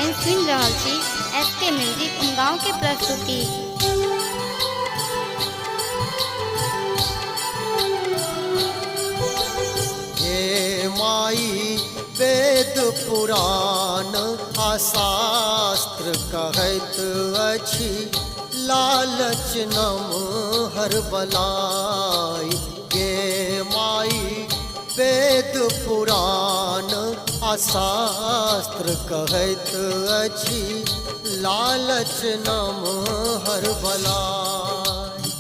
लोगन सुन रहल छी एसके म्यूजिक उमगांव के प्रस्तुति। हे माई वेद पुराण आ शास्त्र कहैत अछि, लालच नमहर बलाई। हे माई वेद पुराण आ शास्त्र कहैत अछि, लालच नमहर बलाई।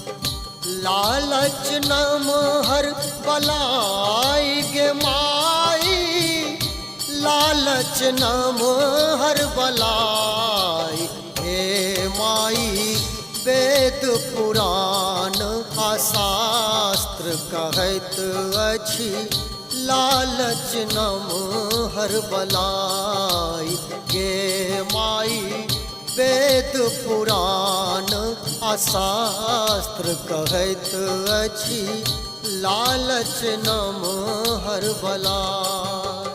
लालच नमहर बलाई गे माई, लालच नमहर बलाई। हे माई वेद पुराण आ शास्त्र कहैत अछि, लालच नमहर बलाई। गे माई वेद पुराण आ शास्त्र कहैत अछि, लालच नमहर बलाई।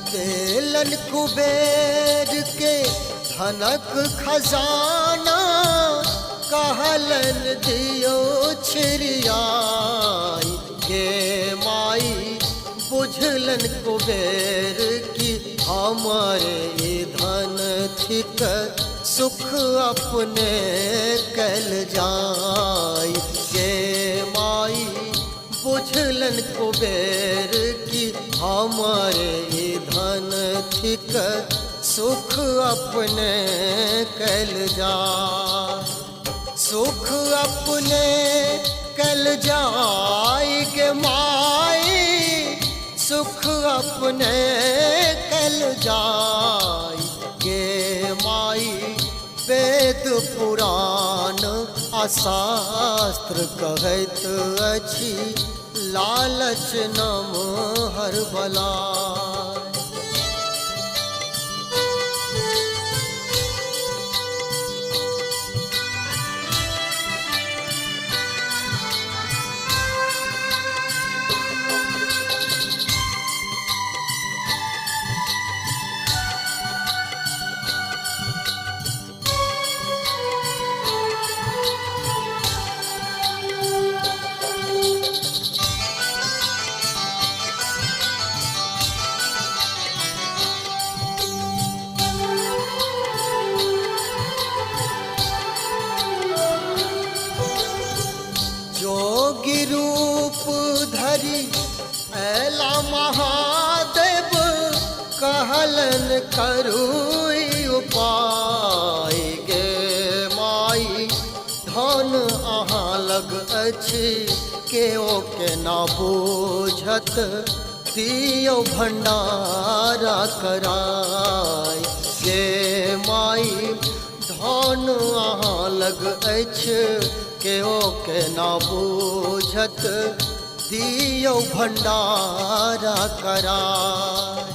देलन कुबेर के धनक खजाना, कहलन दियो छिरियाई। हे माई बुझलन कुबेर की हमारे धन थिक, सुख अपने कल जाई। हे माई बुझलन कुबेर की हमारे धन थिक, सुख अपने कल जाय। सुख अपने कल जाय गे माई, सुख अपने कल जाय। गे माई वेद पुराण आ शास्त्र कहैत अछि, लालच नमहर बलाई। जोगी रूप धरि ऐला महादेव, कहलन करू उपाय। गे माई धन अहाँ लग अछि, केओ के ना बूझत, दियो भंडारा कराय। गे माई धन अहाँ लग अछि, केओ के ना बूझत, दियो भंडारा कराय।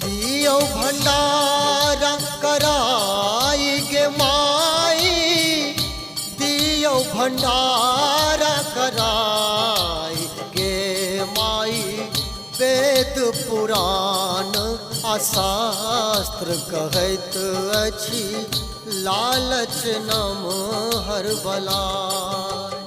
दियो भंडारा कराय गे माई, दियो भंडारा कराय। गे माई वेद पुराण आ शास्त्र कहैत अछि, लालच नमहर बलाई।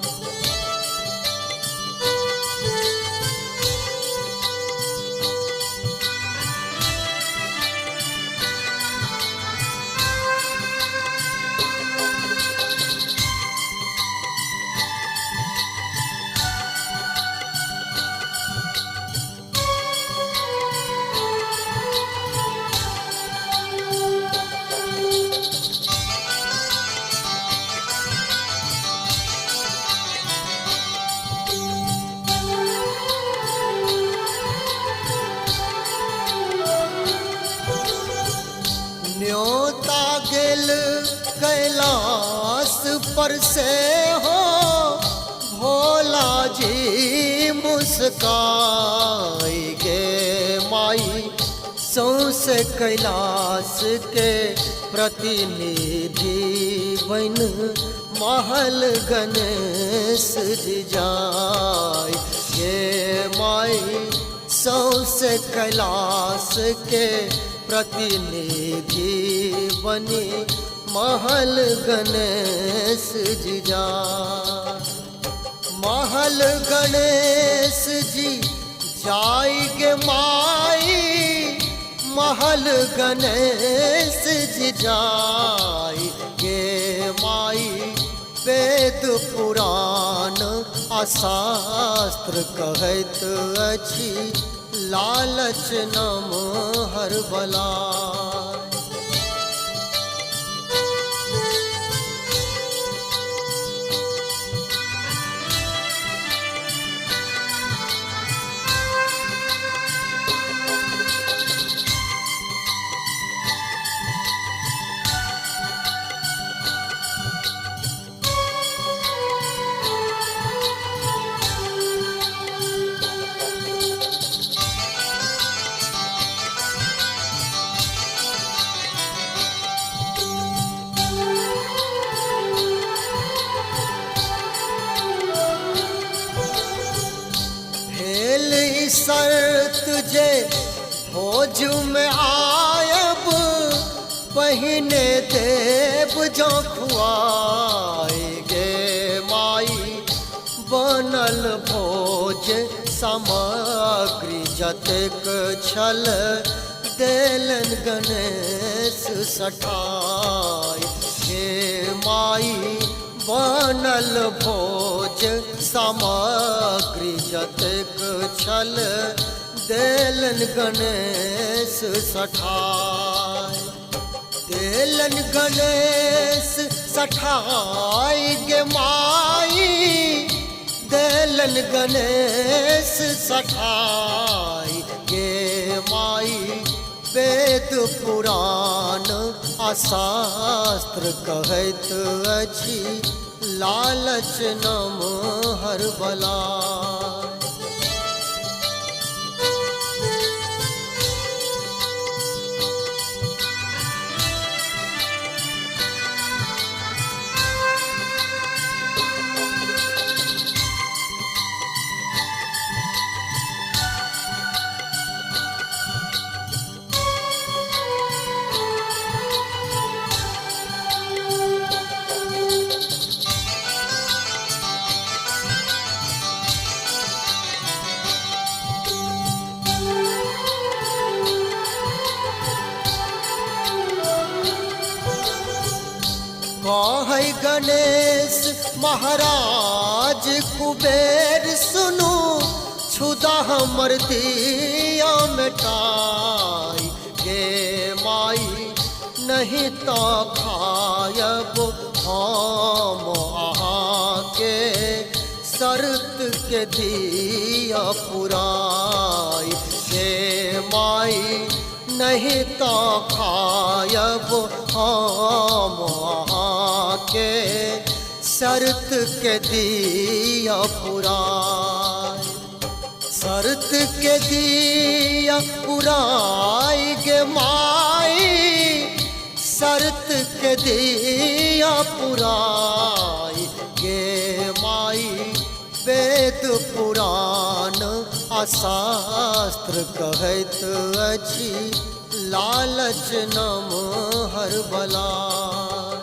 बरसे हो भोला जी मुस्काई गे माई सौंसे कैलाश के प्रतिनिधि बन महल गणेश जी जाय गे माई सौंसे कैलाश के प्रतिनिधि बनी महल गणेश जी जाय महल गणेश जी जाएगे माई महल गणेश जी जाएगे माई वेद पुराण आ शास्त्र कहत अछि लालच नम हर बलाय शर्त जे भोज में आयब पहिने देव जो खुआएगे माई बनल भोज सामग्री जतेक छल देलन गणेश सठाय हे माई बनल भोज सामग्री जतेक छल देलन गणेश सठाय देलन गणेश सठाय गे माई देलन गणेश सठाय गे माई वेद पुराण आ शास्त्र कहत अछि लालच नम हर बलाय कहे गणेश महाराज कुबेर सुनु छुदा हमर दिया मिटाई गे माई नहीं तो खायब हम अहाँ के शर्त के दिया पुराई गे माई नहीं तो खायब हम अहाँ के शर्त के दिया पुराई शर्त के दिया पुराई गे माई शर्त के दिया पुराई गे माई वेद पुराण आ शास्त्र कहत अछि लालच नम हर बलाय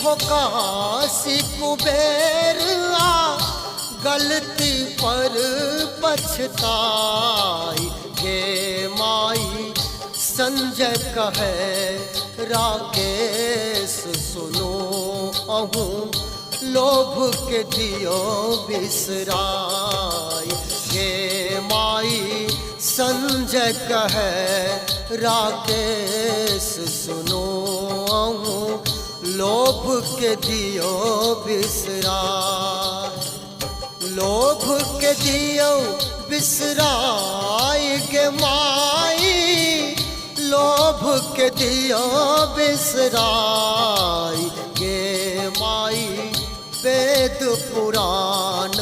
काशी कुबेर आ गलती पर पछताई। हे माई संजय कहे राकेश सुनो अहूँ लोभ के दियो बिसराई। हे माई संजय कहे राकेश सुनो अहूँ लोभ के दियो बिसराई। लोभ के दियो बिसराई गे माई, लोभ के दियो बिसराई गे माई। वेद पुराण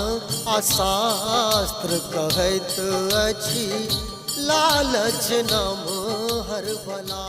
आ शास्त्र कहैत अछि लालच नम हर भला।